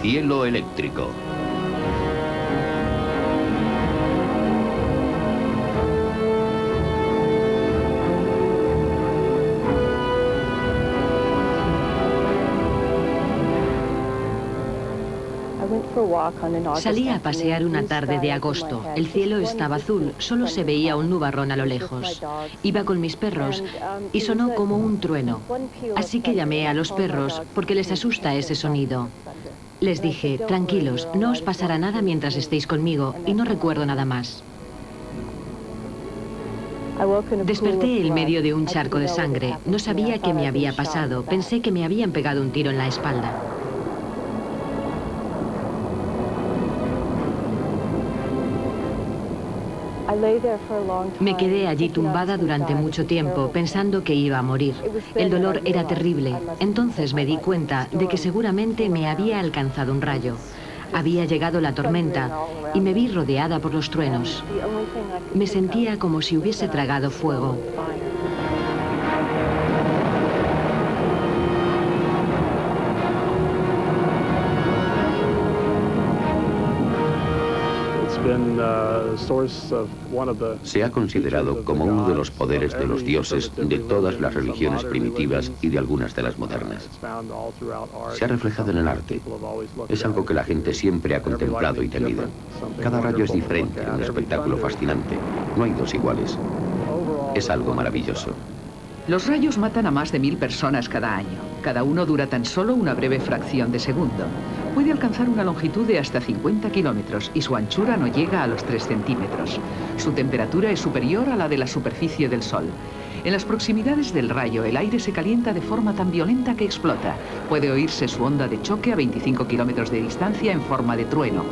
cielo eléctrico. Salí a pasear una tarde de agosto. El cielo estaba azul, solo se veía un nubarrón a lo lejos. Iba con mis perros y sonó como un trueno. Así que llamé a los perros porque les asusta ese sonido. Les dije, tranquilos, no os pasará nada mientras estéis conmigo, y no recuerdo nada más. Desperté en medio de un charco de sangre. No sabía qué me había pasado. Pensé que me habían pegado un tiro en la espalda. Me quedé allí tumbada durante mucho tiempo, pensando que iba a morir. El dolor era terrible. Entonces me di cuenta de que seguramente me había alcanzado un rayo. Había llegado la tormenta y me vi rodeada por los truenos. Me sentía como si hubiese tragado fuego. Se ha considerado como uno de los poderes de los dioses de todas las religiones primitivas y de algunas de las modernas. Se ha reflejado en el arte. Es algo que la gente siempre ha contemplado y temido. Cada rayo es diferente, un espectáculo fascinante. No hay dos iguales. Es algo maravilloso. Los rayos matan a más de 1000 personas cada año. Cada uno dura tan solo una breve fracción de segundo. Puede alcanzar una longitud de hasta 50 kilómetros y su anchura no llega a los 3 centímetros. Su temperatura es superior a la de la superficie del Sol. En las proximidades del rayo, el aire se calienta de forma tan violenta que explota. Puede oírse su onda de choque a 25 kilómetros de distancia en forma de trueno.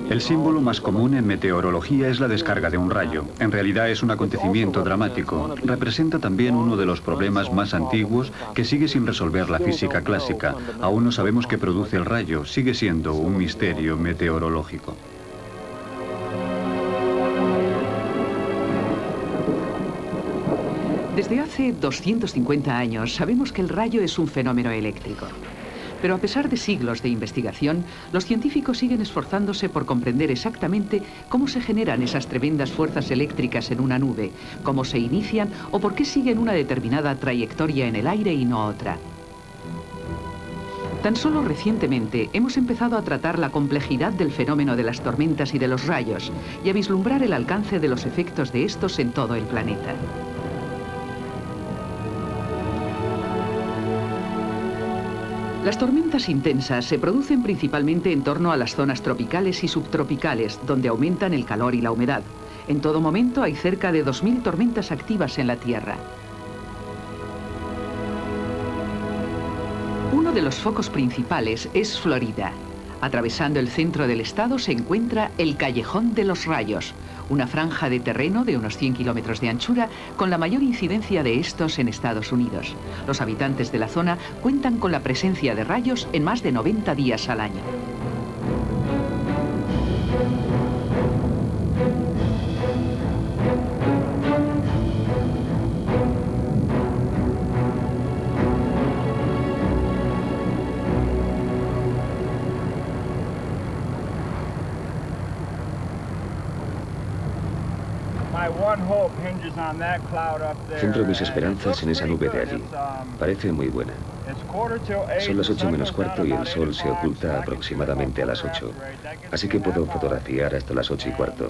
El símbolo más común en meteorología es la descarga de un rayo. En realidad es un acontecimiento dramático. Representa también uno de los problemas más antiguos que sigue sin resolver la física clásica. Aún no sabemos qué produce el rayo. Sigue siendo un misterio meteorológico. Desde hace 250 años sabemos que el rayo es un fenómeno eléctrico. Pero a pesar de siglos de investigación, los científicos siguen esforzándose por comprender exactamente cómo se generan esas tremendas fuerzas eléctricas en una nube, cómo se inician o por qué siguen una determinada trayectoria en el aire y no otra. Tan solo recientemente hemos empezado a tratar la complejidad del fenómeno de las tormentas y de los rayos y a vislumbrar el alcance de los efectos de estos en todo el planeta. Las tormentas intensas se producen principalmente en torno a las zonas tropicales y subtropicales, donde aumentan el calor y la humedad. En todo momento hay cerca de 2000 tormentas activas en la Tierra. Uno de los focos principales es Florida. Atravesando el centro del estado se encuentra el Callejón de los Rayos, una franja de terreno de unos 100 kilómetros de anchura con la mayor incidencia de estos en Estados Unidos. Los habitantes de la zona cuentan con la presencia de rayos en más de 90 días al año. Centro mis esperanzas en esa nube de allí. Parece muy buena. Son las 8 menos cuarto y el sol se oculta aproximadamente a las 8. Así que puedo fotografiar hasta las 8 y cuarto.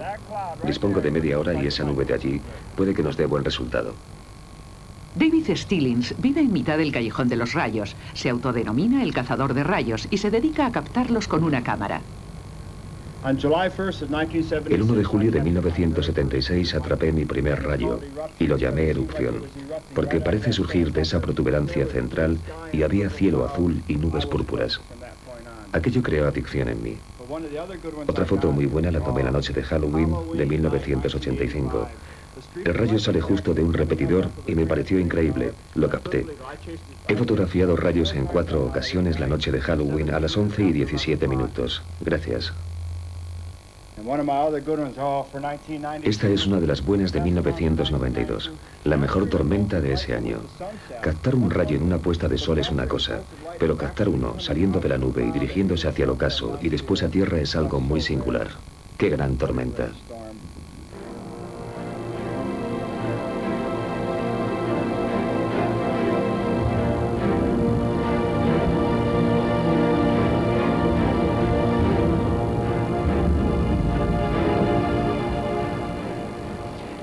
Dispongo de media hora y esa nube de allí puede que nos dé buen resultado. David Stillings vive en mitad del Callejón de los Rayos. Se autodenomina el cazador de rayos y se dedica a captarlos con una cámara. El 1 de julio de 1976 atrapé mi primer rayo y lo llamé erupción, porque parece surgir de esa protuberancia central y había cielo azul y nubes púrpuras. Aquello creó adicción en mí. Otra foto muy buena la tomé la noche de Halloween de 1985. El rayo sale justo de un repetidor y me pareció increíble. Lo capté. He fotografiado rayos en 4 ocasiones la noche de Halloween a las 11:17. Gracias. Esta es una de las buenas de 1992, la mejor tormenta de ese año. Captar un rayo en una puesta de sol es una cosa, pero captar uno saliendo de la nube y dirigiéndose hacia el ocaso y después a tierra es algo muy singular. ¡Qué gran tormenta!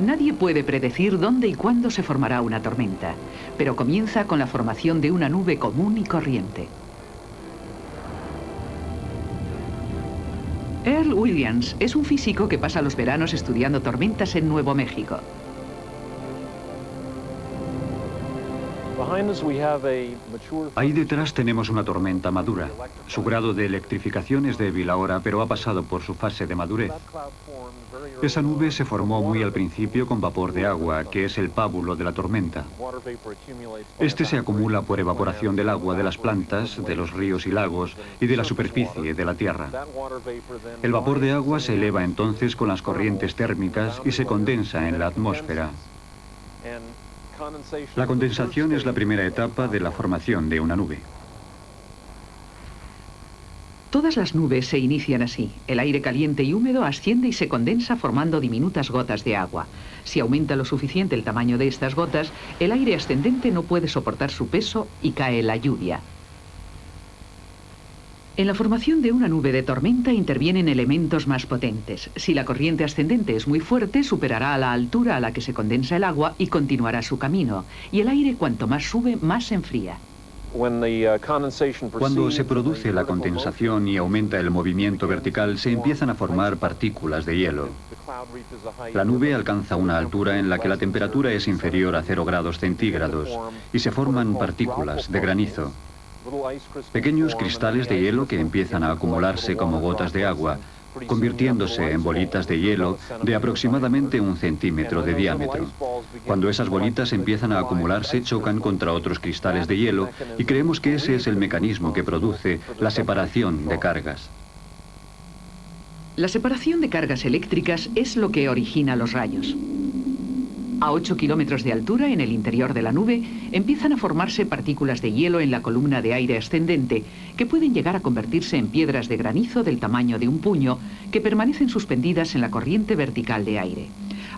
Nadie puede predecir dónde y cuándo se formará una tormenta, pero comienza con la formación de una nube común y corriente. Earl Williams es un físico que pasa los veranos estudiando tormentas en Nuevo México. Ahí detrás tenemos una tormenta madura. Su grado de electrificación es débil ahora, pero ha pasado por su fase de madurez. Esa nube se formó muy al principio con vapor de agua, que es el pábulo de la tormenta. Este se acumula por evaporación del agua de las plantas, de los ríos y lagos y de la superficie de la tierra. El vapor de agua se eleva entonces con las corrientes térmicas y se condensa en la atmósfera. La condensación es la primera etapa de la formación de una nube. Todas las nubes se inician así. El aire caliente y húmedo asciende y se condensa formando diminutas gotas de agua. Si aumenta lo suficiente el tamaño de estas gotas, el aire ascendente no puede soportar su peso y cae la lluvia. En la formación de una nube de tormenta intervienen elementos más potentes. Si la corriente ascendente es muy fuerte, superará a la altura a la que se condensa el agua y continuará su camino. Y el aire, cuanto más sube, más se enfría. Cuando se produce la condensación y aumenta el movimiento vertical, se empiezan a formar partículas de hielo. La nube alcanza una altura en la que la temperatura es inferior a 0 grados centígrados y se forman partículas de granizo. Pequeños cristales de hielo que empiezan a acumularse como gotas de agua, convirtiéndose en bolitas de hielo de aproximadamente 1 centímetro de diámetro. Cuando esas bolitas empiezan a acumularse, chocan contra otros cristales de hielo y creemos que ese es el mecanismo que produce la separación de cargas. La separación de cargas eléctricas es lo que origina los rayos. A 8 kilómetros de altura, en el interior de la nube, empiezan a formarse partículas de hielo en la columna de aire ascendente, que pueden llegar a convertirse en piedras de granizo del tamaño de un puño, que permanecen suspendidas en la corriente vertical de aire.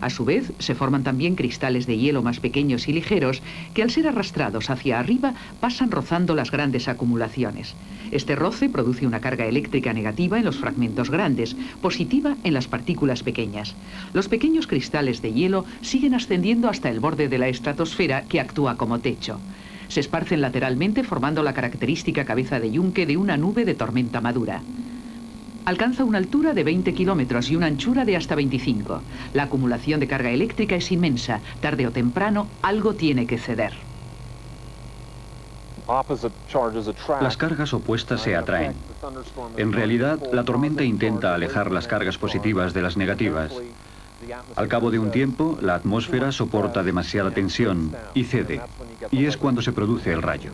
A su vez, se forman también cristales de hielo más pequeños y ligeros, que al ser arrastrados hacia arriba, pasan rozando las grandes acumulaciones. Este roce produce una carga eléctrica negativa en los fragmentos grandes, positiva en las partículas pequeñas. Los pequeños cristales de hielo siguen ascendiendo hasta el borde de la estratosfera, que actúa como techo. Se esparcen lateralmente formando la característica cabeza de yunque de una nube de tormenta madura. Alcanza una altura de 20 kilómetros y una anchura de hasta 25. La acumulación de carga eléctrica es inmensa. Tarde o temprano, algo tiene que ceder. Las cargas opuestas se atraen. En realidad, la tormenta intenta alejar las cargas positivas de las negativas. Al cabo de un tiempo, la atmósfera soporta demasiada tensión y cede. Y es cuando se produce el rayo.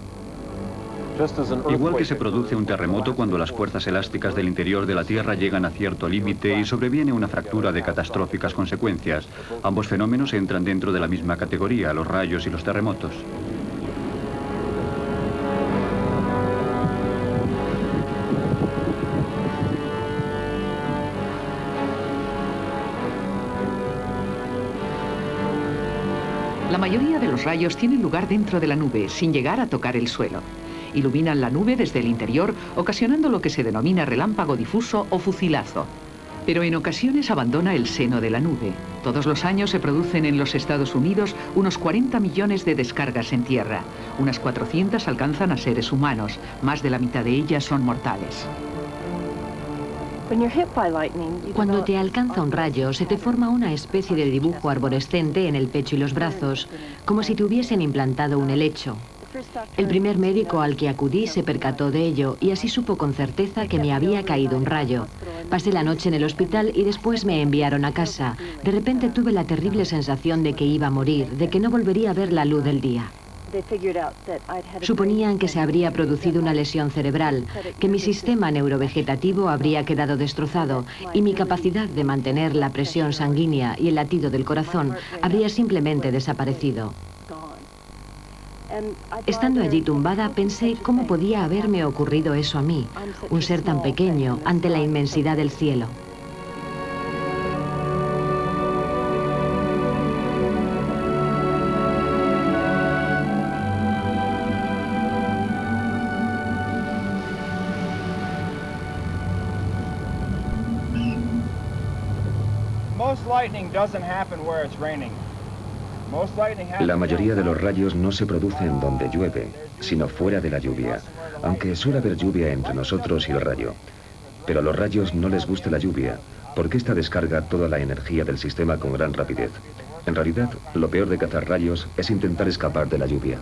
Igual que se produce un terremoto cuando las fuerzas elásticas del interior de la Tierra llegan a cierto límite y sobreviene una fractura de catastróficas consecuencias. Ambos fenómenos entran dentro de la misma categoría, los rayos y los terremotos. La mayoría de los rayos tienen lugar dentro de la nube, sin llegar a tocar el suelo. Iluminan la nube desde el interior, ocasionando lo que se denomina relámpago difuso o fucilazo. Pero en ocasiones abandona el seno de la nube. Todos los años se producen en los Estados Unidos unos 40 millones de descargas en tierra. Unas 400 alcanzan a seres humanos. Más de la mitad de ellas son mortales. Cuando te alcanza un rayo, se te forma una especie de dibujo arborescente en el pecho y los brazos, como si te hubiesen implantado un helecho. El primer médico al que acudí se percató de ello y así supo con certeza que me había caído un rayo. Pasé la noche en el hospital y después me enviaron a casa. De repente tuve la terrible sensación de que iba a morir, de que no volvería a ver la luz del día. Suponían que se habría producido una lesión cerebral, que mi sistema neurovegetativo habría quedado destrozado y mi capacidad de mantener la presión sanguínea y el latido del corazón habría simplemente desaparecido. Estando allí tumbada, pensé cómo podía haberme ocurrido eso a mí, un ser tan pequeño ante la inmensidad del cielo. La mayoría de los rayos no se producen donde llueve, sino fuera de la lluvia, aunque suele haber lluvia entre nosotros y el rayo. Pero a los rayos no les gusta la lluvia, porque esta descarga toda la energía del sistema con gran rapidez. En realidad, lo peor de cazar rayos es intentar escapar de la lluvia.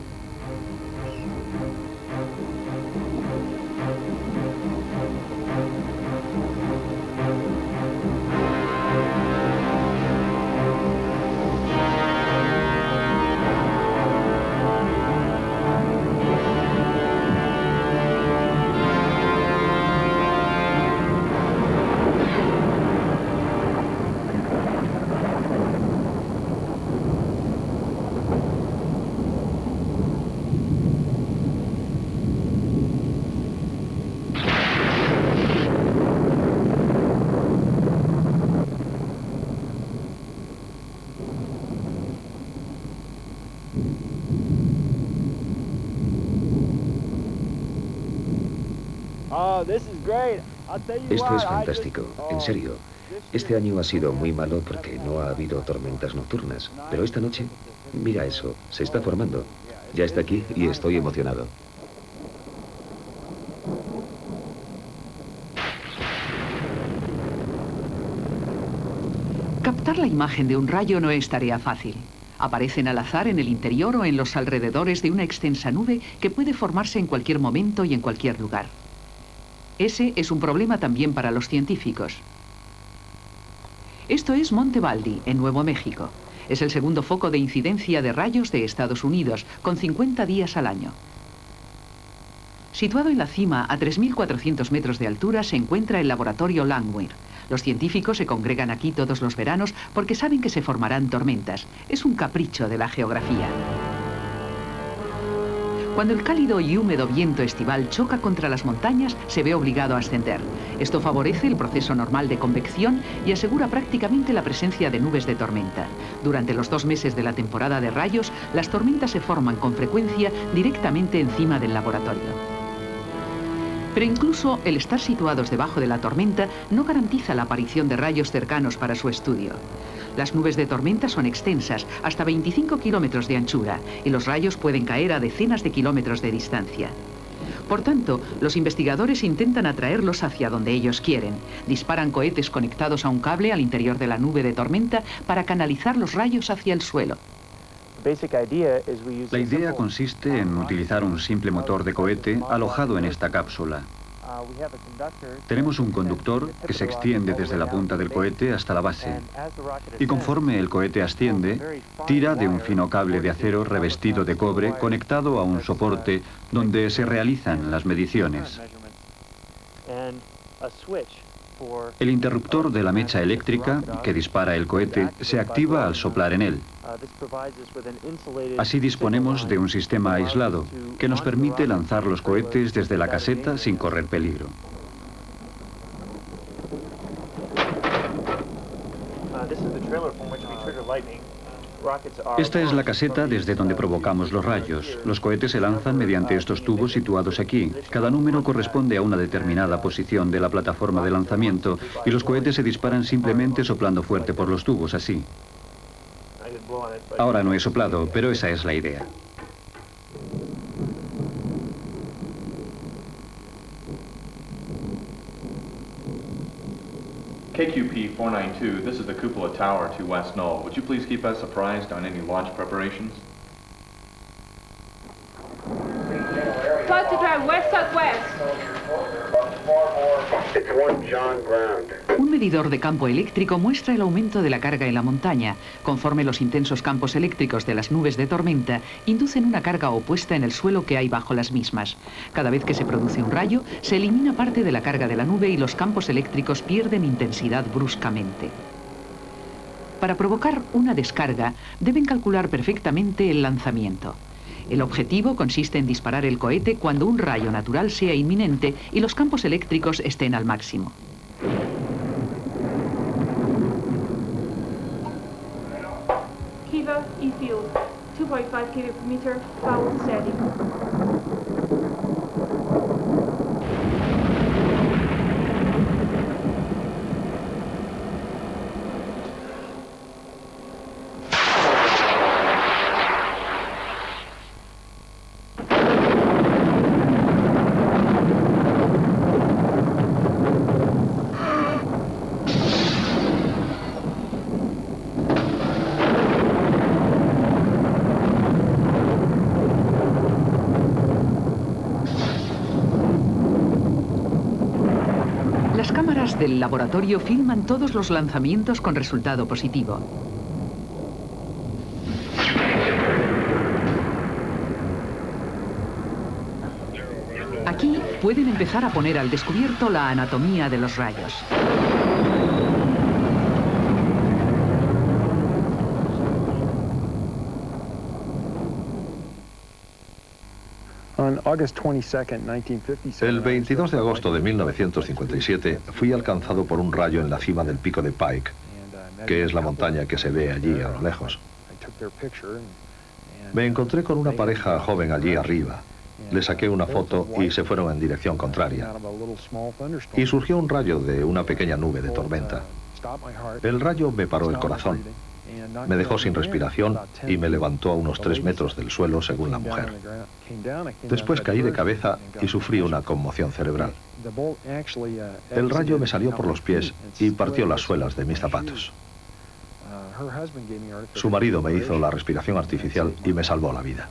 Esto es fantástico, en serio. Este año ha sido muy malo porque no ha habido tormentas nocturnas, pero esta noche, mira eso, se está formando. Ya está aquí y estoy emocionado. Captar la imagen de un rayo no es tarea fácil. Aparecen al azar en el interior o en los alrededores de una extensa nube que puede formarse en cualquier momento y en cualquier lugar. Ese es un problema también para los científicos. Esto es Monte Baldy, en Nuevo México. Es el segundo foco de incidencia de rayos de Estados Unidos, con 50 días al año. Situado en la cima, a 3.400 metros de altura, se encuentra el laboratorio Langmuir. Los científicos se congregan aquí todos los veranos porque saben que se formarán tormentas. Es un capricho de la geografía. Cuando el cálido y húmedo viento estival choca contra las montañas, se ve obligado a ascender. Esto favorece el proceso normal de convección y asegura prácticamente la presencia de nubes de tormenta. Durante los 2 meses de la temporada de rayos, las tormentas se forman con frecuencia directamente encima del laboratorio. Pero incluso el estar situados debajo de la tormenta no garantiza la aparición de rayos cercanos para su estudio. Las nubes de tormenta son extensas, hasta 25 kilómetros de anchura, y los rayos pueden caer a decenas de kilómetros de distancia. Por tanto, los investigadores intentan atraerlos hacia donde ellos quieren. Disparan cohetes conectados a un cable al interior de la nube de tormenta para canalizar los rayos hacia el suelo. La idea consiste en utilizar un simple motor de cohete alojado en esta cápsula. Tenemos un conductor que se extiende desde la punta del cohete hasta la base. Y conforme el cohete asciende, tira de un fino cable de acero revestido de cobre conectado a un soporte donde se realizan las mediciones. El interruptor de la mecha eléctrica que dispara el cohete se activa al soplar en él. Así disponemos de un sistema aislado que nos permite lanzar los cohetes desde la caseta sin correr peligro. Esta es la caseta desde donde provocamos los rayos. Los cohetes se lanzan mediante estos tubos situados aquí. Cada número corresponde a una determinada posición de la plataforma de lanzamiento y los cohetes se disparan simplemente soplando fuerte por los tubos, así. Ahora no he soplado, pero esa es la idea. KQP 492, this is the Cupola Tower to West Null. Would you please keep us apprised on any launch preparations? Start to drive west-southwest. Un medidor de campo eléctrico muestra el aumento de la carga en la montaña, conforme los intensos campos eléctricos de las nubes de tormenta inducen una carga opuesta en el suelo que hay bajo las mismas. Cada vez que se produce un rayo, se elimina parte de la carga de la nube y los campos eléctricos pierden intensidad bruscamente. Para provocar una descarga, deben calcular perfectamente el lanzamiento. El objetivo consiste en disparar el cohete cuando un rayo natural sea inminente y los campos eléctricos estén al máximo. Kiva E-Field, 2.5 km/m, foul steady. Las cámaras del laboratorio filman todos los lanzamientos con resultado positivo. Aquí pueden empezar a poner al descubierto la anatomía de los rayos. El 22 de agosto de 1957 fui alcanzado por un rayo en la cima del pico de Pike, que es la montaña que se ve allí a lo lejos. Me encontré con una pareja joven allí arriba. Le saqué una foto y se fueron en dirección contraria. Y surgió un rayo de una pequeña nube de tormenta. El rayo me paró el corazón. Me dejó sin respiración y me levantó a unos 3 metros del suelo, según la mujer. Después caí de cabeza y sufrí una conmoción cerebral. El rayo me salió por los pies y partió las suelas de mis zapatos. Su marido me hizo la respiración artificial y me salvó la vida.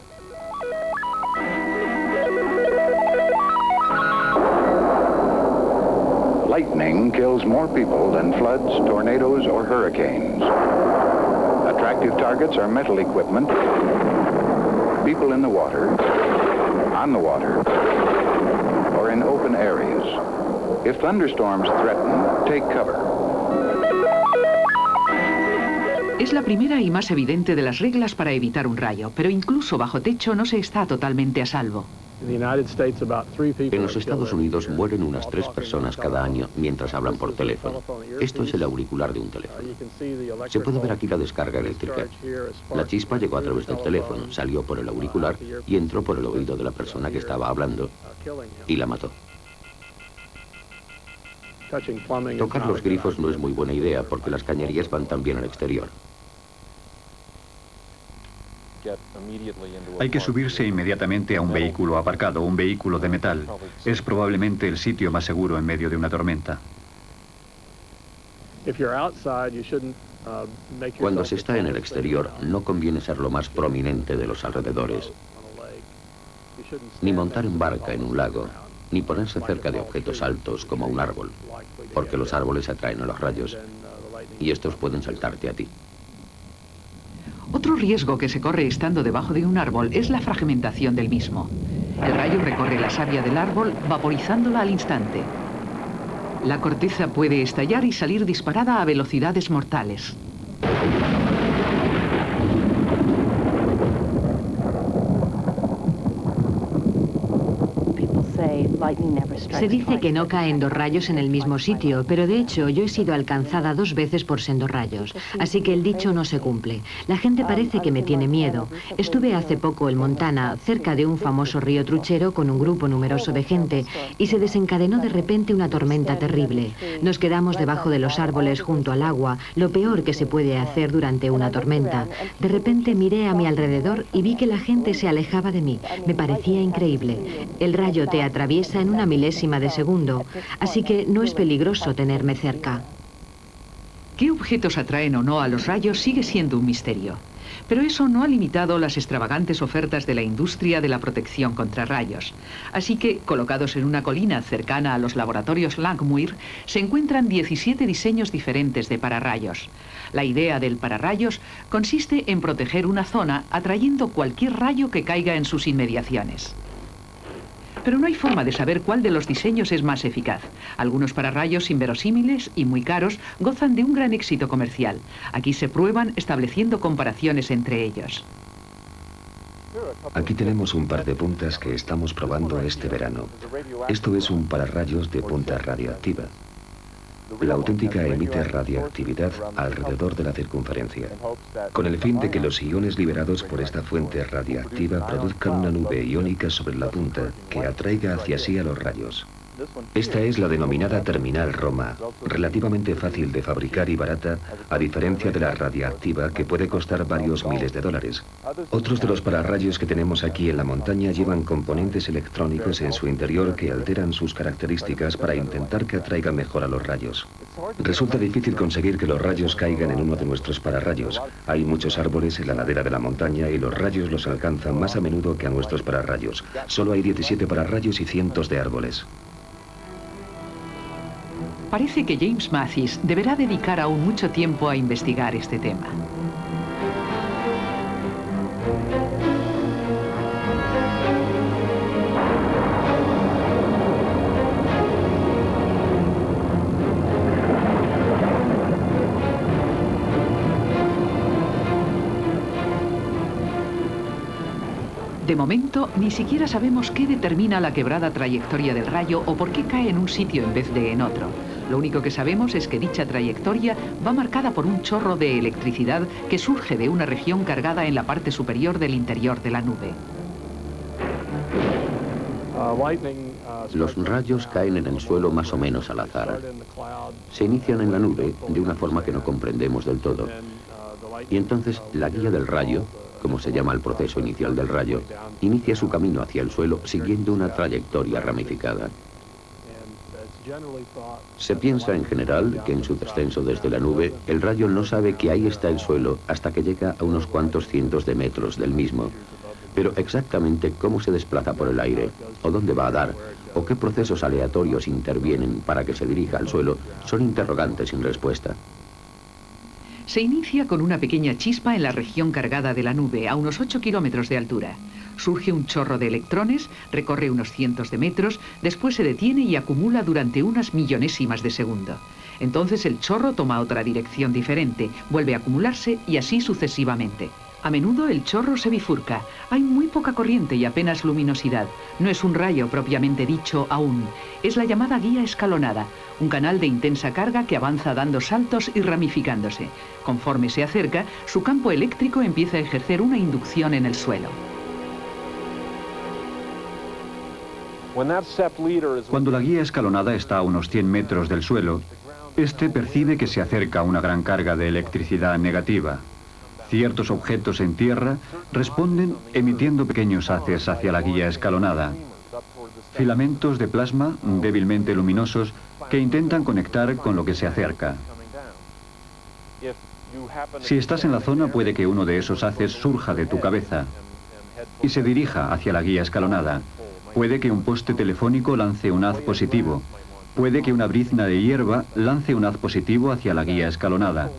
Lightning kills more people than floods, tornadoes, or hurricanes. Attractive targets are metal equipment, people in the water, on the water, or in open areas. If thunderstorms threaten, take cover. Es la primera y más evidente de las reglas para evitar un rayo, pero incluso bajo techo no se está totalmente a salvo. En los Estados Unidos mueren unas 3 personas cada año mientras hablan por teléfono. Esto es el auricular de un teléfono. Se puede ver aquí la descarga eléctrica. La chispa llegó a través del teléfono, salió por el auricular y entró por el oído de la persona que estaba hablando y la mató. Tocar los grifos no es muy buena idea porque las cañerías van también al exterior. Hay que subirse inmediatamente a un vehículo aparcado, un vehículo de metal. Es probablemente el sitio más seguro en medio de una tormenta. Cuando se está en el exterior, no conviene ser lo más prominente de los alrededores. Ni montar en barca en un lago, ni ponerse cerca de objetos altos como un árbol, porque los árboles atraen a los rayos y estos pueden saltarte a ti. Otro riesgo que se corre estando debajo de un árbol es la fragmentación del mismo. El rayo recorre la savia del árbol, vaporizándola al instante. La corteza puede estallar y salir disparada a velocidades mortales. Se dice que no caen 2 rayos en el mismo sitio, pero de hecho yo he sido alcanzada 2 veces por sendos rayos, así que el dicho no se cumple. La gente parece que me tiene miedo. Estuve hace poco en Montana, cerca de un famoso río truchero con un grupo numeroso de gente, y se desencadenó de repente una tormenta terrible. Nos quedamos debajo de los árboles junto al agua, lo peor que se puede hacer durante una tormenta. De repente miré a mi alrededor y vi que la gente se alejaba de mí. Me parecía increíble. El rayo te atraviesa en una milésima de segundo, así que no es peligroso tenerme cerca. ¿Qué objetos atraen o no a los rayos sigue siendo un misterio? Pero eso no ha limitado las extravagantes ofertas de la industria de la protección contra rayos. Así que, colocados en una colina cercana a los laboratorios Langmuir, se encuentran 17 diseños diferentes de pararrayos. La idea del pararrayos consiste en proteger una zona atrayendo cualquier rayo que caiga en sus inmediaciones. Pero no hay forma de saber cuál de los diseños es más eficaz. Algunos pararrayos inverosímiles y muy caros gozan de un gran éxito comercial. Aquí se prueban estableciendo comparaciones entre ellos. Aquí tenemos un par de puntas que estamos probando este verano. Esto es un pararrayos de punta radioactiva. La auténtica emite radioactividad alrededor de la circunferencia, con el fin de que los iones liberados por esta fuente radiactiva produzcan una nube iónica sobre la punta que atraiga hacia sí a los rayos. Esta es la denominada terminal Roma, relativamente fácil de fabricar y barata, a diferencia de la radiactiva que puede costar varios miles de dólares. Otros de los pararrayos que tenemos aquí en la montaña llevan componentes electrónicos en su interior que alteran sus características para intentar que atraiga mejor a los rayos. Resulta difícil conseguir que los rayos caigan en uno de nuestros pararrayos. Hay muchos árboles en la ladera de la montaña y los rayos los alcanzan más a menudo que a nuestros pararrayos. Solo hay 17 pararrayos y cientos de árboles. Parece que James Mathis deberá dedicar aún mucho tiempo a investigar este tema. De momento, ni siquiera sabemos qué determina la quebrada trayectoria del rayo o por qué cae en un sitio en vez de en otro. Lo único que sabemos es que dicha trayectoria va marcada por un chorro de electricidad que surge de una región cargada en la parte superior del interior de la nube. Los rayos caen en el suelo más o menos al azar. Se inician en la nube de una forma que no comprendemos del todo. Y entonces la guía del rayo, como se llama el proceso inicial del rayo, inicia su camino hacia el suelo siguiendo una trayectoria ramificada. Se piensa en general que en su descenso desde la nube, el rayo no sabe que ahí está el suelo hasta que llega a unos cuantos cientos de metros del mismo. Pero exactamente cómo se desplaza por el aire, o dónde va a dar, o qué procesos aleatorios intervienen para que se dirija al suelo, son interrogantes sin respuesta. Se inicia con una pequeña chispa en la región cargada de la nube, a unos 8 kilómetros de altura. Surge un chorro de electrones, recorre unos cientos de metros, después se detiene y acumula durante unas millonésimas de segundo. Entonces el chorro toma otra dirección diferente, vuelve a acumularse y así sucesivamente. A menudo el chorro se bifurca, hay muy poca corriente y apenas luminosidad. No es un rayo propiamente dicho aún, es la llamada guía escalonada, un canal de intensa carga que avanza dando saltos y ramificándose. Conforme se acerca, su campo eléctrico empieza a ejercer una inducción en el suelo. Cuando la guía escalonada está a unos 100 metros del suelo, este percibe que se acerca una gran carga de electricidad negativa. Ciertos objetos en tierra responden emitiendo pequeños haces hacia la guía escalonada. Filamentos de plasma débilmente luminosos que intentan conectar con lo que se acerca. Si estás en la zona, puede que uno de esos haces surja de tu cabeza y se dirija hacia la guía escalonada. Puede que un poste telefónico lance un haz positivo. Puede que una brizna de hierba lance un haz positivo hacia la guía escalonada.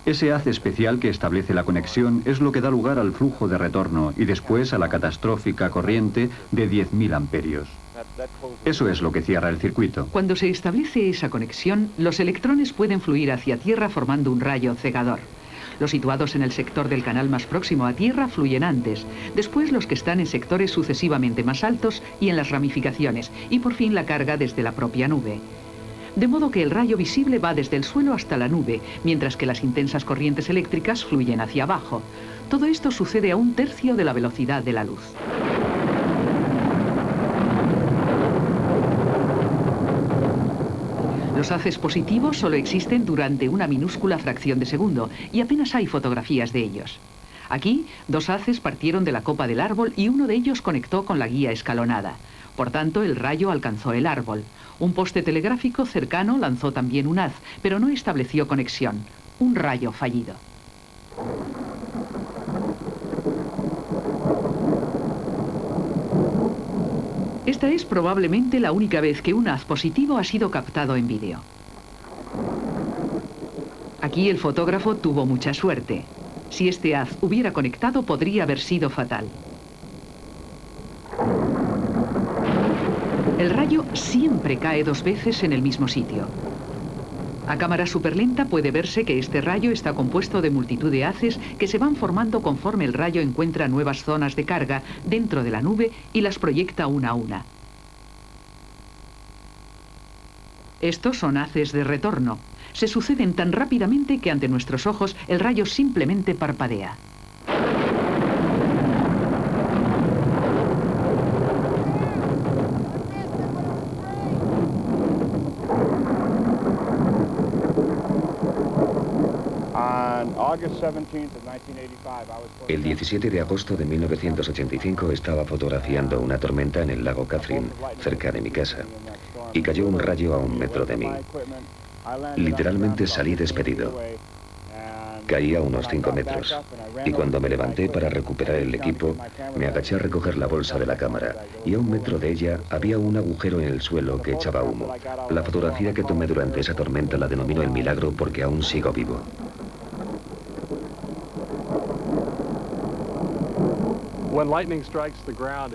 Ese haz especial que establece la conexión es lo que da lugar al flujo de retorno y después a la catastrófica corriente de 10.000 amperios. Eso es lo que cierra el circuito. Cuando se establece esa conexión, los electrones pueden fluir hacia tierra formando un rayo cegador. Los situados en el sector del canal más próximo a tierra fluyen antes, después los que están en sectores sucesivamente más altos y en las ramificaciones, y por fin la carga desde la propia nube. De modo que el rayo visible va desde el suelo hasta la nube, mientras que las intensas corrientes eléctricas fluyen hacia abajo. Todo esto sucede a 1/3 de la velocidad de la luz. Los haces positivos solo existen durante una minúscula fracción de segundo y apenas hay fotografías de ellos. Aquí, 2 haces partieron de la copa del árbol y uno de ellos conectó con la guía escalonada. Por tanto, el rayo alcanzó el árbol. Un poste telegráfico cercano lanzó también un haz, pero no estableció conexión. Un rayo fallido. Esta es probablemente la única vez que un haz positivo ha sido captado en vídeo. Aquí el fotógrafo tuvo mucha suerte. Si este haz hubiera conectado, podría haber sido fatal. El rayo siempre cae 2 veces en el mismo sitio. A cámara superlenta puede verse que este rayo está compuesto de multitud de haces que se van formando conforme el rayo encuentra nuevas zonas de carga dentro de la nube y las proyecta una a una. Estos son haces de retorno. Se suceden tan rápidamente que ante nuestros ojos el rayo simplemente parpadea. El 17 de agosto de 1985 estaba fotografiando una tormenta en el lago Catherine, cerca de mi casa, y cayó un rayo a 1 metro de mí. Literalmente salí despedido. Caí a unos 5 metros, y cuando me levanté para recuperar el equipo, me agaché a recoger la bolsa de la cámara, y a 1 metro de ella había un agujero en el suelo que echaba humo. La fotografía que tomé durante esa tormenta la denomino el milagro porque aún sigo vivo.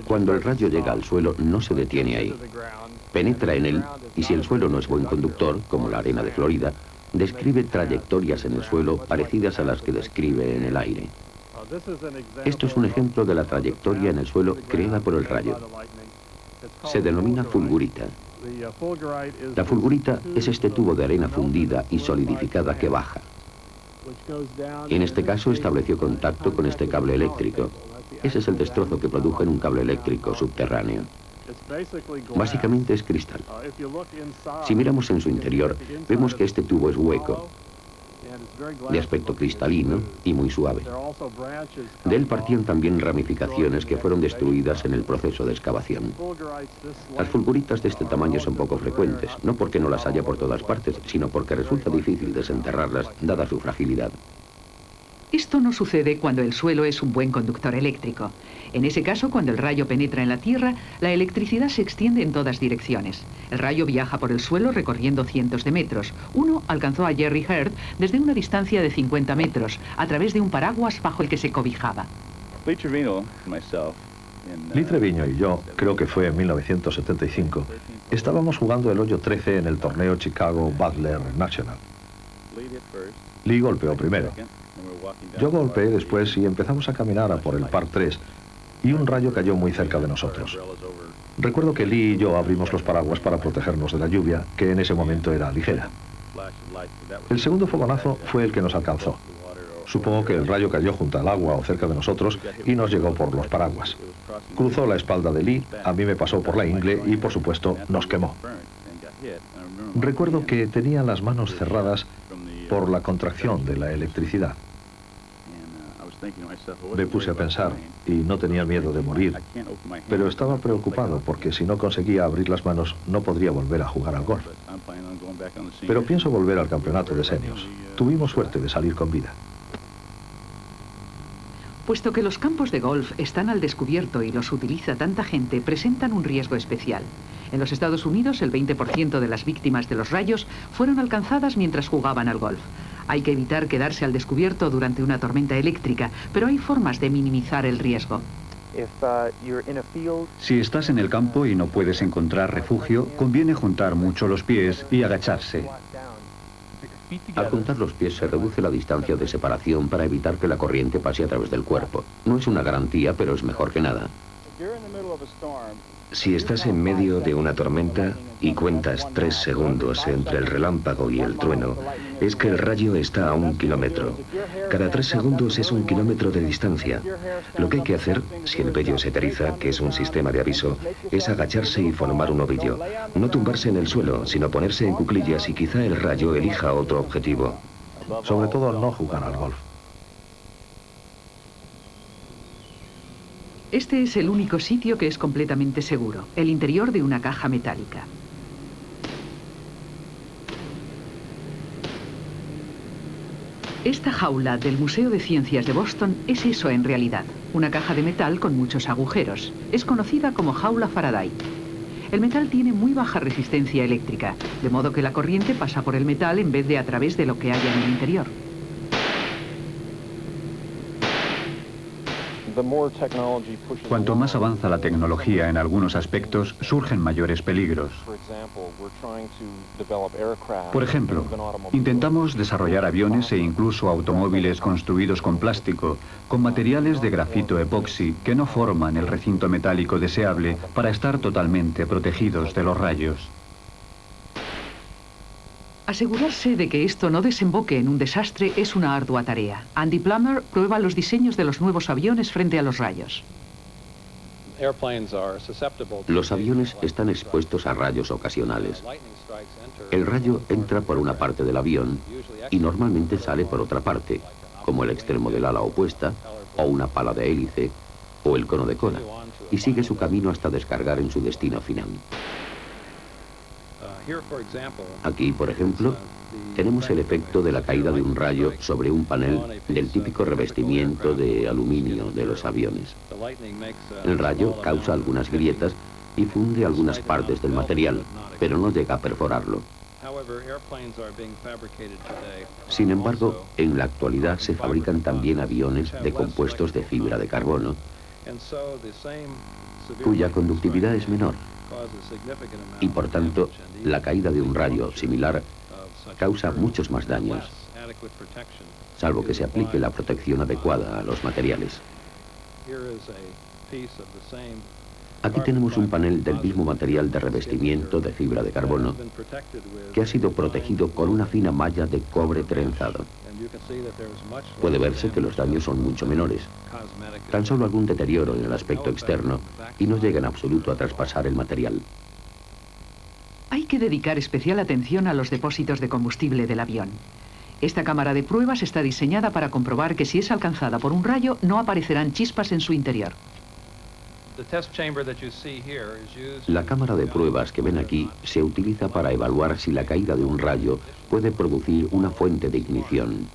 Cuando el rayo llega al suelo, no se detiene ahí. Penetra en él y si el suelo no es buen conductor, como la arena de Florida, describe trayectorias en el suelo parecidas a las que describe en el aire. Esto es un ejemplo de la trayectoria en el suelo creada por el rayo. Se denomina fulgurita. La fulgurita es este tubo de arena fundida y solidificada que baja. En este caso estableció contacto con este cable eléctrico. Ese es el destrozo que produjo en un cable eléctrico subterráneo. Básicamente es cristal. Si miramos en su interior, vemos que este tubo es hueco, de aspecto cristalino y muy suave. De él partían también ramificaciones que fueron destruidas en el proceso de excavación. Las fulguritas de este tamaño son poco frecuentes, no porque no las haya por todas partes, sino porque resulta difícil desenterrarlas, dada su fragilidad. Esto no sucede cuando el suelo es un buen conductor eléctrico. En ese caso, cuando el rayo penetra en la Tierra, la electricidad se extiende en todas direcciones. El rayo viaja por el suelo recorriendo cientos de metros. Uno alcanzó a Jerry Heard desde una distancia de 50 metros, a través de un paraguas bajo el que se cobijaba. Lee Trevino y yo, creo que fue en 1975, estábamos jugando el hoyo 13 en el torneo Chicago Butler National. Lee golpeó primero. Yo golpeé después y empezamos a caminar a por el par 3 y un rayo cayó muy cerca de nosotros. Recuerdo que Lee y yo abrimos los paraguas para protegernos de la lluvia, que en ese momento era ligera. El segundo fogonazo fue el que nos alcanzó. Supongo que el rayo cayó junto al agua o cerca de nosotros y nos llegó por los paraguas. Cruzó la espalda de Lee, a mí me pasó por la ingle y por supuesto nos quemó. Recuerdo que tenía las manos cerradas por la contracción de la electricidad. Me puse a pensar y no tenía miedo de morir, pero estaba preocupado porque si no conseguía abrir las manos no podría volver a jugar al golf. Pero pienso volver al campeonato de seniors. Tuvimos suerte de salir con vida. Puesto que los campos de golf están al descubierto y los utiliza tanta gente, presentan un riesgo especial. En los Estados Unidos, el 20% de las víctimas de los rayos fueron alcanzadas mientras jugaban al golf. Hay que evitar quedarse al descubierto durante una tormenta eléctrica, pero hay formas de minimizar el riesgo. Si estás en el campo y no puedes encontrar refugio, conviene juntar mucho los pies y agacharse. Al juntar los pies se reduce la distancia de separación para evitar que la corriente pase a través del cuerpo. No es una garantía, pero es mejor que nada. Si estás en medio de una tormenta y cuentas 3 segundos entre el relámpago y el trueno, es que el rayo está a 1 kilómetro. Cada 3 segundos es 1 kilómetro de distancia. Lo que hay que hacer, si el vello se aterriza, que es un sistema de aviso, es agacharse y formar un ovillo. No tumbarse en el suelo, sino ponerse en cuclillas y quizá el rayo elija otro objetivo. Sobre todo no jugar al golf. Este es el único sitio que es completamente seguro, el interior de una caja metálica. Esta jaula del Museo de Ciencias de Boston es eso en realidad, una caja de metal con muchos agujeros. Es conocida como jaula Faraday. El metal tiene muy baja resistencia eléctrica, de modo que la corriente pasa por el metal en vez de a través de lo que haya en el interior. Cuanto más avanza la tecnología en algunos aspectos, surgen mayores peligros. Por ejemplo, intentamos desarrollar aviones e incluso automóviles construidos con plástico, con materiales de grafito epoxi que no forman el recinto metálico deseable para estar totalmente protegidos de los rayos. Asegurarse de que esto no desemboque en un desastre es una ardua tarea. Andy Plummer prueba los diseños de los nuevos aviones frente a los rayos. Los aviones están expuestos a rayos ocasionales. El rayo entra por una parte del avión y normalmente sale por otra parte, como el extremo del ala opuesta, o una pala de hélice, o el cono de cola, y sigue su camino hasta descargar en su destino final. Aquí, por ejemplo, tenemos el efecto de la caída de un rayo sobre un panel del típico revestimiento de aluminio de los aviones. El rayo causa algunas grietas y funde algunas partes del material, pero no llega a perforarlo. Sin embargo, en la actualidad se fabrican también aviones de compuestos de fibra de carbono, cuya conductividad es menor. Y por tanto, la caída de un rayo similar causa muchos más daños, salvo que se aplique la protección adecuada a los materiales. Aquí tenemos un panel del mismo material de revestimiento de fibra de carbono que ha sido protegido con una fina malla de cobre trenzado. Puede verse que los daños son mucho menores, tan solo algún deterioro en el aspecto externo y no llega en absoluto a traspasar el material. Hay que dedicar especial atención a los depósitos de combustible del avión. Esta cámara de pruebas está diseñada para comprobar que si es alcanzada por un rayo no aparecerán chispas en su interior. La cámara de pruebas que ven aquí se utiliza para evaluar si la caída de un rayo puede producir una fuente de ignición,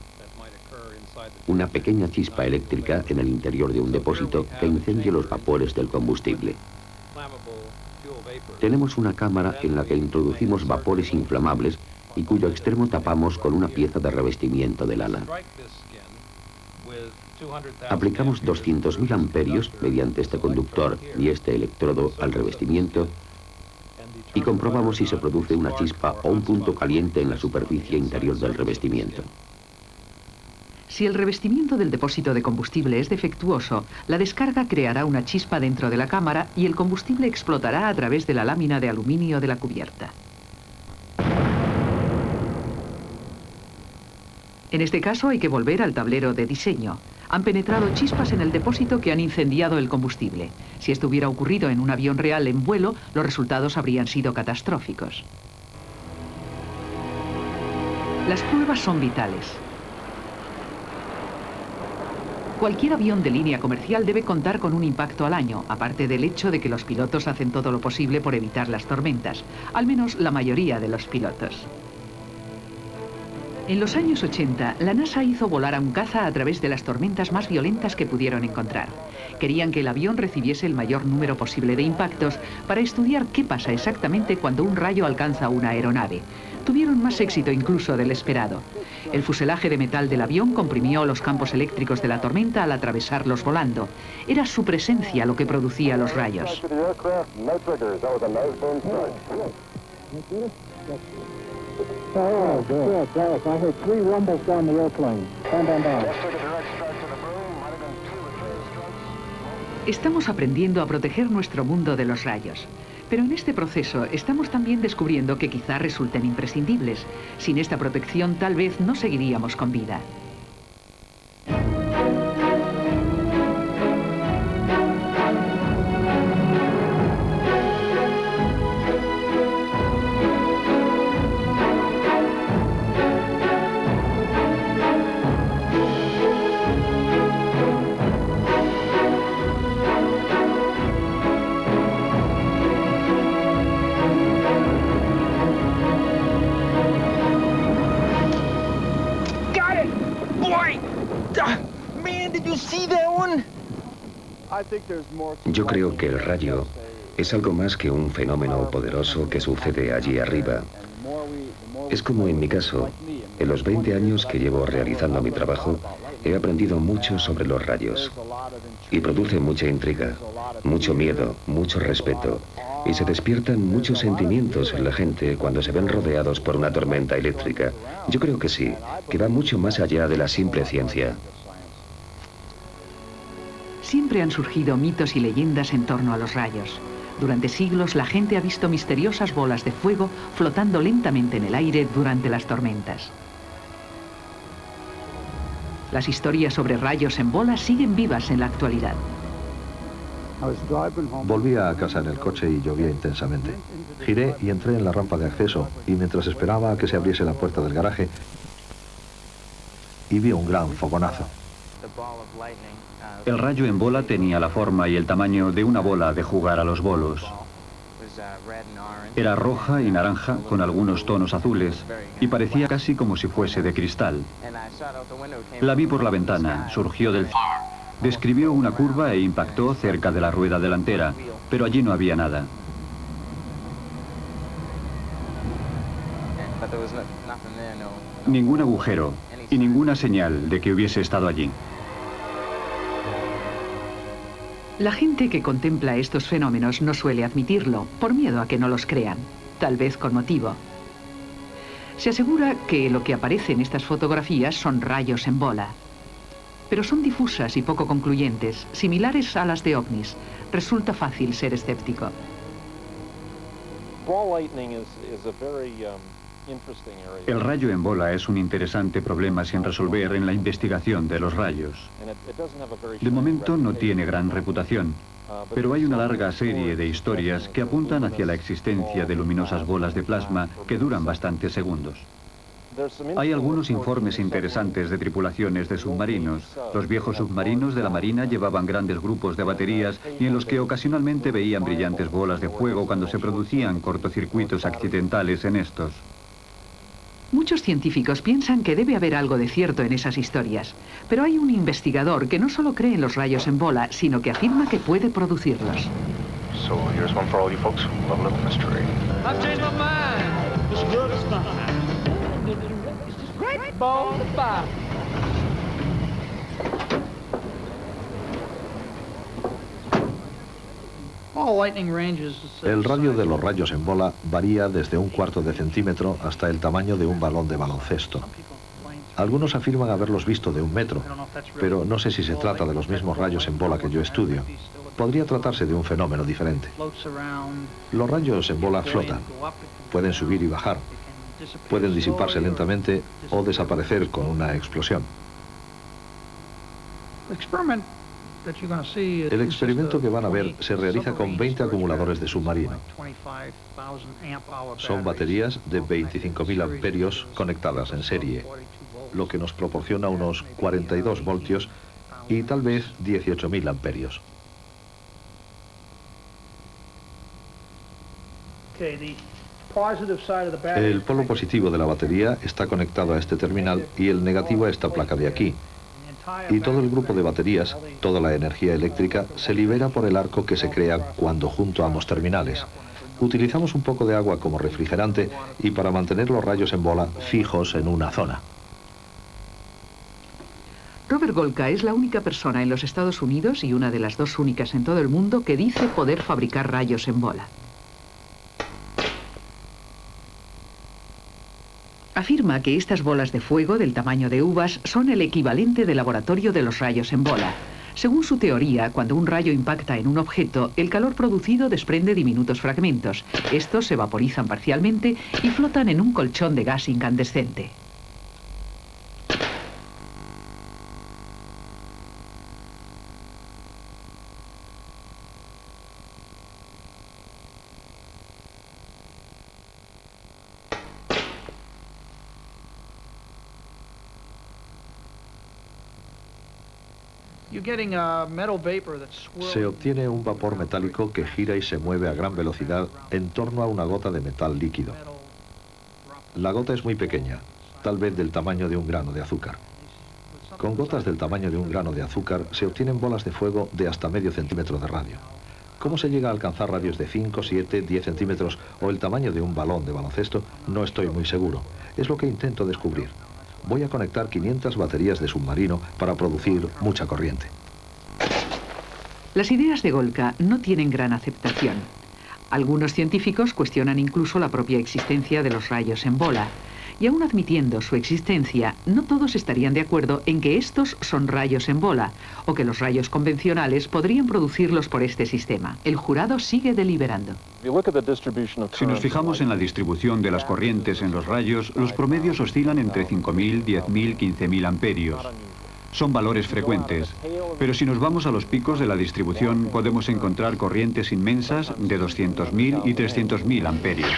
una pequeña chispa eléctrica en el interior de un depósito que incendie los vapores del combustible. Tenemos una cámara en la que introducimos vapores inflamables y cuyo extremo tapamos con una pieza de revestimiento del ala. Aplicamos 200.000 amperios mediante este conductor y este electrodo al revestimiento y comprobamos si se produce una chispa o un punto caliente en la superficie interior del revestimiento. Si el revestimiento del depósito de combustible es defectuoso, la descarga creará una chispa dentro de la cámara y el combustible explotará a través de la lámina de aluminio de la cubierta. En este caso hay que volver al tablero de diseño. Han penetrado chispas en el depósito que han incendiado el combustible. Si esto hubiera ocurrido en un avión real en vuelo, los resultados habrían sido catastróficos. Las pruebas son vitales. Cualquier avión de línea comercial debe contar con un impacto al año, aparte del hecho de que los pilotos hacen todo lo posible por evitar las tormentas, al menos la mayoría de los pilotos. En los años 80, la NASA hizo volar a un caza a través de las tormentas más violentas que pudieron encontrar. Querían que el avión recibiese el mayor número posible de impactos para estudiar qué pasa exactamente cuando un rayo alcanza una aeronave. Tuvieron más éxito incluso del esperado. El fuselaje de metal del avión comprimió los campos eléctricos de la tormenta al atravesarlos volando. Era su presencia lo que producía los rayos. Estamos aprendiendo a proteger nuestro mundo de los rayos. Pero en este proceso estamos también descubriendo que quizá resulten imprescindibles. Sin esta protección tal vez no seguiríamos con vida. Yo creo que el rayo es algo más que un fenómeno poderoso que sucede allí arriba. Es como en mi caso, en los 20 años que llevo realizando mi trabajo, he aprendido mucho sobre los rayos. Y produce mucha intriga, mucho miedo, mucho respeto. Y se despiertan muchos sentimientos en la gente cuando se ven rodeados por una tormenta eléctrica. Yo creo que sí, que va mucho más allá de la simple ciencia. Siempre han surgido mitos y leyendas en torno a los rayos. Durante siglos la gente ha visto misteriosas bolas de fuego flotando lentamente en el aire durante las tormentas. Las historias sobre rayos en bola siguen vivas en la actualidad. Volvía a casa en el coche y llovía intensamente. Giré y entré en la rampa de acceso y mientras esperaba a que se abriese la puerta del garaje y vi un gran fogonazo. El rayo en bola tenía la forma y el tamaño de una bola de jugar a los bolos. Era roja y naranja con algunos tonos azules y parecía casi como si fuese de cristal. La vi por la ventana, surgió del cielo, describió una curva e impactó cerca de la rueda delantera, pero allí no había nada. Ningún agujero y ninguna señal de que hubiese estado allí. La gente que contempla estos fenómenos no suele admitirlo, por miedo a que no los crean, tal vez con motivo. Se asegura que lo que aparece en estas fotografías son rayos en bola. Pero son difusas y poco concluyentes, similares a las de ovnis. Resulta fácil ser escéptico. El rayo en bola es un interesante problema sin resolver en la investigación de los rayos. De momento no tiene gran reputación, pero hay una larga serie de historias que apuntan hacia la existencia de luminosas bolas de plasma que duran bastantes segundos. Hay algunos informes interesantes de tripulaciones de submarinos. Los viejos submarinos de la Marina llevaban grandes grupos de baterías y en los que ocasionalmente veían brillantes bolas de fuego cuando se producían cortocircuitos accidentales en estos. Muchos científicos piensan que debe haber algo de cierto en esas historias, pero hay un investigador que no solo cree en los rayos en bola, sino que afirma que puede producirlos. So here's one for all you folks who love a little mystery. I've changed my mind. This love is fine. It's just great ball of fire. El radio de los rayos en bola varía desde un cuarto de centímetro hasta el tamaño de un balón de baloncesto. Algunos afirman haberlos visto de 1 metro, pero no sé si se trata de los mismos rayos en bola que yo estudio. Podría tratarse de un fenómeno diferente. Los rayos en bola flotan, pueden subir y bajar, pueden disiparse lentamente o desaparecer con una explosión. El experimento que van a ver se realiza con 20 acumuladores de submarino. Son baterías de 25.000 amperios conectadas en serie, lo que nos proporciona unos 42 voltios y tal vez 18.000 amperios. El polo positivo de la batería está conectado a este terminal y el negativo a esta placa de aquí. Y todo el grupo de baterías, toda la energía eléctrica, se libera por el arco que se crea cuando junto ambos terminales. Utilizamos un poco de agua como refrigerante y para mantener los rayos en bola fijos en una zona. Robert Golka es la única persona en los Estados Unidos y una de las 2 únicas en todo el mundo que dice poder fabricar rayos en bola. Afirma que estas bolas de fuego del tamaño de uvas son el equivalente de laboratorio de los rayos en bola. Según su teoría, cuando un rayo impacta en un objeto, el calor producido desprende diminutos fragmentos. Estos se vaporizan parcialmente y flotan en un colchón de gas incandescente. Se obtiene un vapor metálico que gira y se mueve a gran velocidad en torno a una gota de metal líquido. La gota es muy pequeña, tal vez del tamaño de un grano de azúcar. Con gotas del tamaño de un grano de azúcar se obtienen bolas de fuego de hasta medio centímetro de radio. ¿Cómo se llega a alcanzar radios de 5, 7, 10 centímetros o el tamaño de un balón de baloncesto? No estoy muy seguro. Es lo que intento descubrir. Voy a conectar 500 baterías de submarino para producir mucha corriente. Las ideas de Golka no tienen gran aceptación. Algunos científicos cuestionan incluso la propia existencia de los rayos en bola. Y aún admitiendo su existencia, no todos estarían de acuerdo en que estos son rayos en bola, o que los rayos convencionales podrían producirlos por este sistema. El jurado sigue deliberando. Si nos fijamos en la distribución de las corrientes en los rayos, los promedios oscilan entre 5.000, 10.000, 15.000 amperios. Son valores frecuentes, pero si nos vamos a los picos de la distribución, podemos encontrar corrientes inmensas de 200.000 y 300.000 amperios.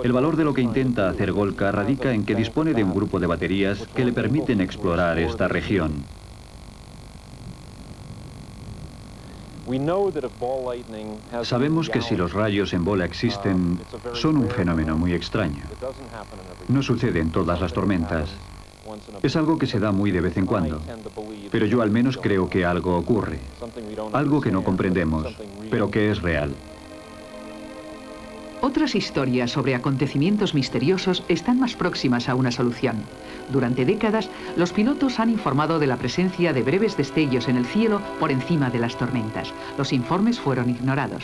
El valor de lo que intenta hacer Golka radica en que dispone de un grupo de baterías que le permiten explorar esta región. Sabemos que si los rayos en bola existen, son un fenómeno muy extraño. No sucede en todas las tormentas. Es algo que se da muy de vez en cuando. Pero yo al menos creo que algo ocurre. Algo que no comprendemos, pero que es real. Otras historias sobre acontecimientos misteriosos están más próximas a una solución. Durante décadas, los pilotos han informado de la presencia de breves destellos en el cielo por encima de las tormentas. Los informes fueron ignorados.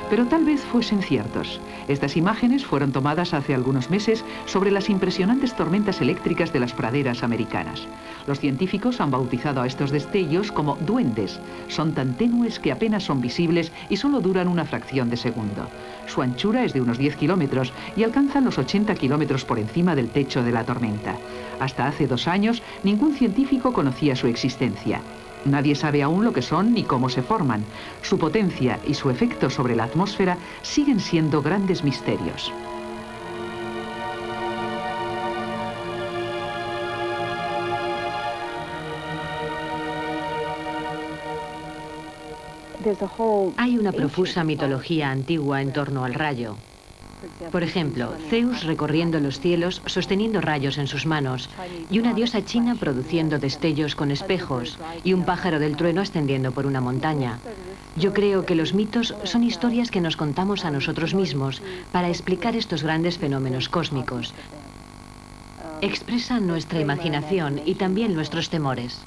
Pero tal vez fuesen ciertos. Estas imágenes fueron tomadas hace algunos meses sobre las impresionantes tormentas eléctricas de las praderas americanas. Los científicos han bautizado a estos destellos como duendes. Son tan tenues que apenas son visibles y solo duran una fracción de segundo. Su anchura es de unos 10 kilómetros y alcanzan los 80 kilómetros por encima del techo de la tormenta. Hasta hace 2 años, ningún científico conocía su existencia. Nadie sabe aún lo que son ni cómo se forman. Su potencia y su efecto sobre la atmósfera siguen siendo grandes misterios. Hay una profusa mitología antigua en torno al rayo. Por ejemplo, Zeus recorriendo los cielos, sosteniendo rayos en sus manos, y una diosa china produciendo destellos con espejos, y un pájaro del trueno ascendiendo por una montaña. Yo creo que los mitos son historias que nos contamos a nosotros mismos para explicar estos grandes fenómenos cósmicos. Expresan nuestra imaginación y también nuestros temores.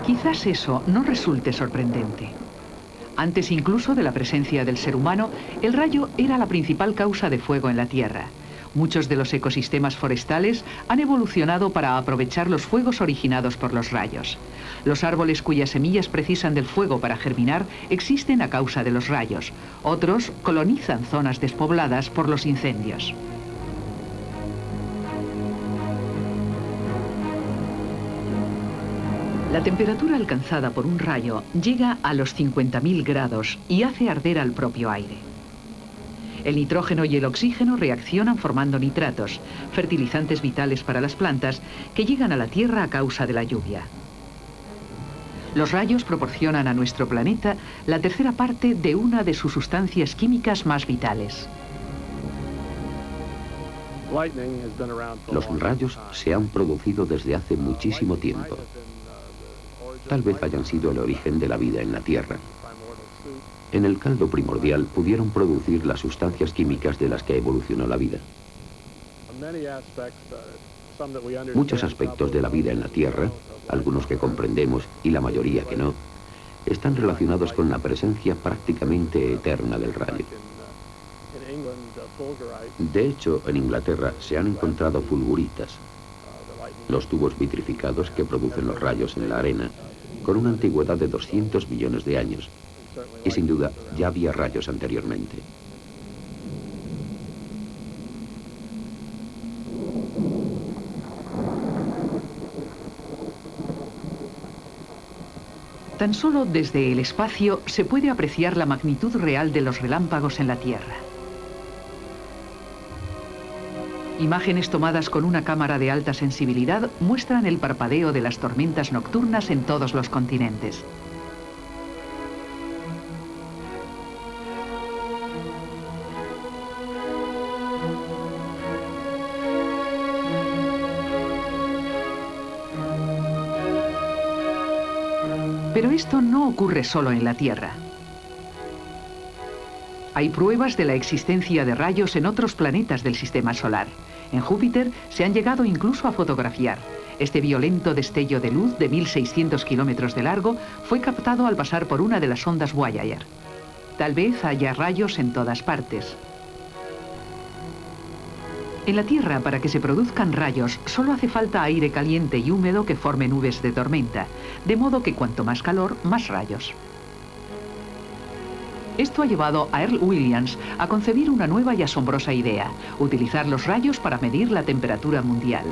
Quizás eso no resulte sorprendente. Antes incluso de la presencia del ser humano, el rayo era la principal causa de fuego en la Tierra. Muchos de los ecosistemas forestales han evolucionado para aprovechar los fuegos originados por los rayos. Los árboles cuyas semillas precisan del fuego para germinar existen a causa de los rayos. Otros colonizan zonas despobladas por los incendios. La temperatura alcanzada por un rayo llega a los 50.000 grados y hace arder al propio aire. El nitrógeno y el oxígeno reaccionan formando nitratos, fertilizantes vitales para las plantas que llegan a la Tierra a causa de la lluvia. Los rayos proporcionan a nuestro planeta la tercera parte de una de sus sustancias químicas más vitales. Los rayos se han producido desde hace muchísimo tiempo. Tal vez hayan sido el origen de la vida en la Tierra. En el caldo primordial pudieron producir las sustancias químicas de las que evolucionó la vida. Muchos aspectos de la vida en la Tierra, algunos que comprendemos y la mayoría que no, están relacionados con la presencia prácticamente eterna del rayo. De hecho, en Inglaterra se han encontrado fulguritas, los tubos vitrificados que producen los rayos en la arena, con una antigüedad de 200 millones de años. Y sin duda, ya había rayos anteriormente. Tan solo desde el espacio se puede apreciar la magnitud real de los relámpagos en la Tierra. Imágenes tomadas con una cámara de alta sensibilidad muestran el parpadeo de las tormentas nocturnas en todos los continentes. Pero esto no ocurre solo en la Tierra. Hay pruebas de la existencia de rayos en otros planetas del sistema solar. En Júpiter se han llegado incluso a fotografiar. Este violento destello de luz de 1.600 kilómetros de largo fue captado al pasar por una de las ondas Voyager. Tal vez haya rayos en todas partes. En la Tierra, para que se produzcan rayos, solo hace falta aire caliente y húmedo que forme nubes de tormenta, de modo que cuanto más calor, más rayos. Esto ha llevado a Earl Williams a concebir una nueva y asombrosa idea: utilizar los rayos para medir la temperatura mundial.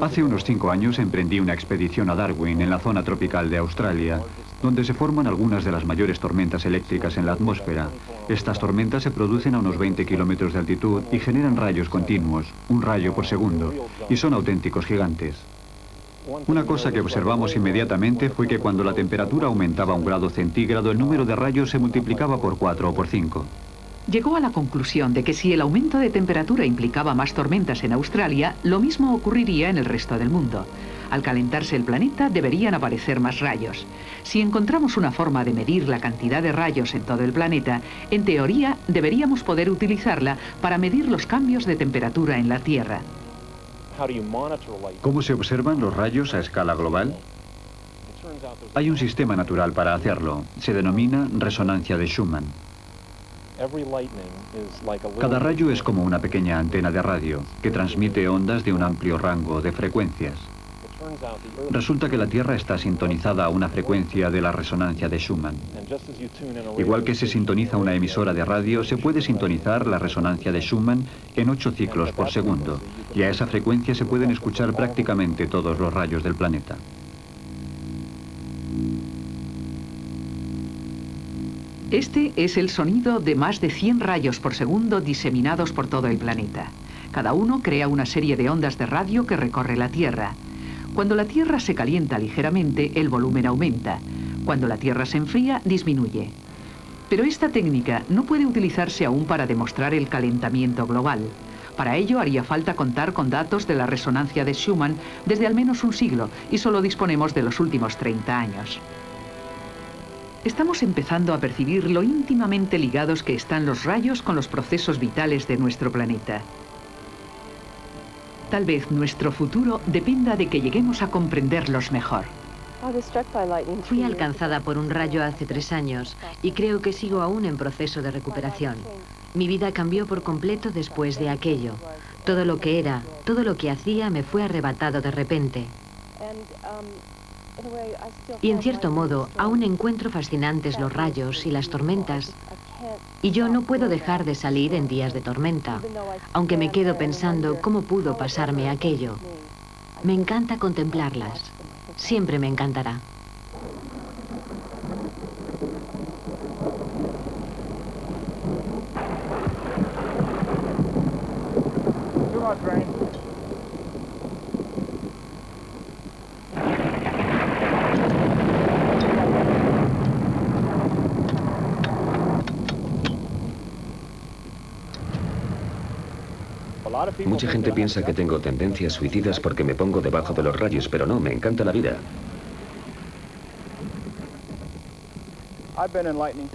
Hace unos 5 años emprendí una expedición a Darwin, en la zona tropical de Australia, donde se forman algunas de las mayores tormentas eléctricas en la atmósfera. Estas tormentas se producen a unos 20 kilómetros de altitud y generan rayos continuos, un rayo por segundo, y son auténticos gigantes. Una cosa que observamos inmediatamente fue que cuando la temperatura aumentaba 1 grado centígrado, el número de rayos se multiplicaba por 4 o por 5. Llegó a la conclusión de que si el aumento de temperatura implicaba más tormentas en Australia, lo mismo ocurriría en el resto del mundo. Al calentarse el planeta, deberían aparecer más rayos. Si encontramos una forma de medir la cantidad de rayos en todo el planeta, en teoría deberíamos poder utilizarla para medir los cambios de temperatura en la Tierra. ¿Cómo se observan los rayos a escala global? Hay un sistema natural para hacerlo. Se denomina resonancia de Schumann. Cada rayo es como una pequeña antena de radio que transmite ondas de un amplio rango de frecuencias. Resulta que la Tierra está sintonizada a una frecuencia de la resonancia de Schumann. Igual que se sintoniza una emisora de radio, se puede sintonizar la resonancia de Schumann en 8 ciclos por segundo, y a esa frecuencia se pueden escuchar prácticamente todos los rayos del planeta. Este es el sonido de más de 100 rayos por segundo diseminados por todo el planeta. Cada uno crea una serie de ondas de radio que recorre la Tierra. Cuando la Tierra se calienta ligeramente, el volumen aumenta. Cuando la Tierra se enfría, disminuye. Pero esta técnica no puede utilizarse aún para demostrar el calentamiento global. Para ello haría falta contar con datos de la resonancia de Schumann desde al menos un siglo, y solo disponemos de los últimos 30 años. Estamos empezando a percibir lo íntimamente ligados que están los rayos con los procesos vitales de nuestro planeta. Tal vez nuestro futuro dependa de que lleguemos a comprenderlos mejor. Fui alcanzada por un rayo hace 3 años y creo que sigo aún en proceso de recuperación. Mi vida cambió por completo después de aquello. Todo lo que era, todo lo que hacía me fue arrebatado de repente. Y en cierto modo, aún encuentro fascinantes los rayos y las tormentas. Y yo no puedo dejar de salir en días de tormenta, aunque me quedo pensando cómo pudo pasarme aquello. Me encanta contemplarlas. Siempre me encantará. Mucha gente piensa que tengo tendencias suicidas porque me pongo debajo de los rayos, pero no, me encanta la vida.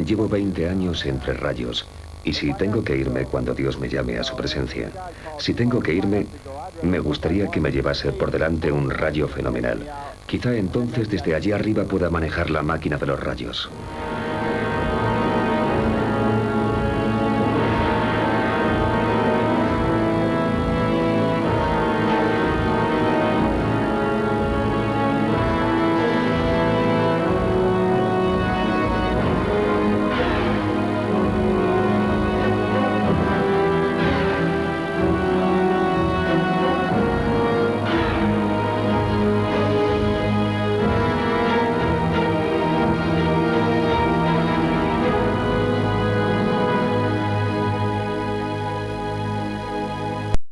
Llevo 20 años entre rayos, y si tengo que irme cuando Dios me llame a su presencia, si tengo que irme, me gustaría que me llevase por delante un rayo fenomenal. Quizá entonces desde allí arriba pueda manejar la máquina de los rayos.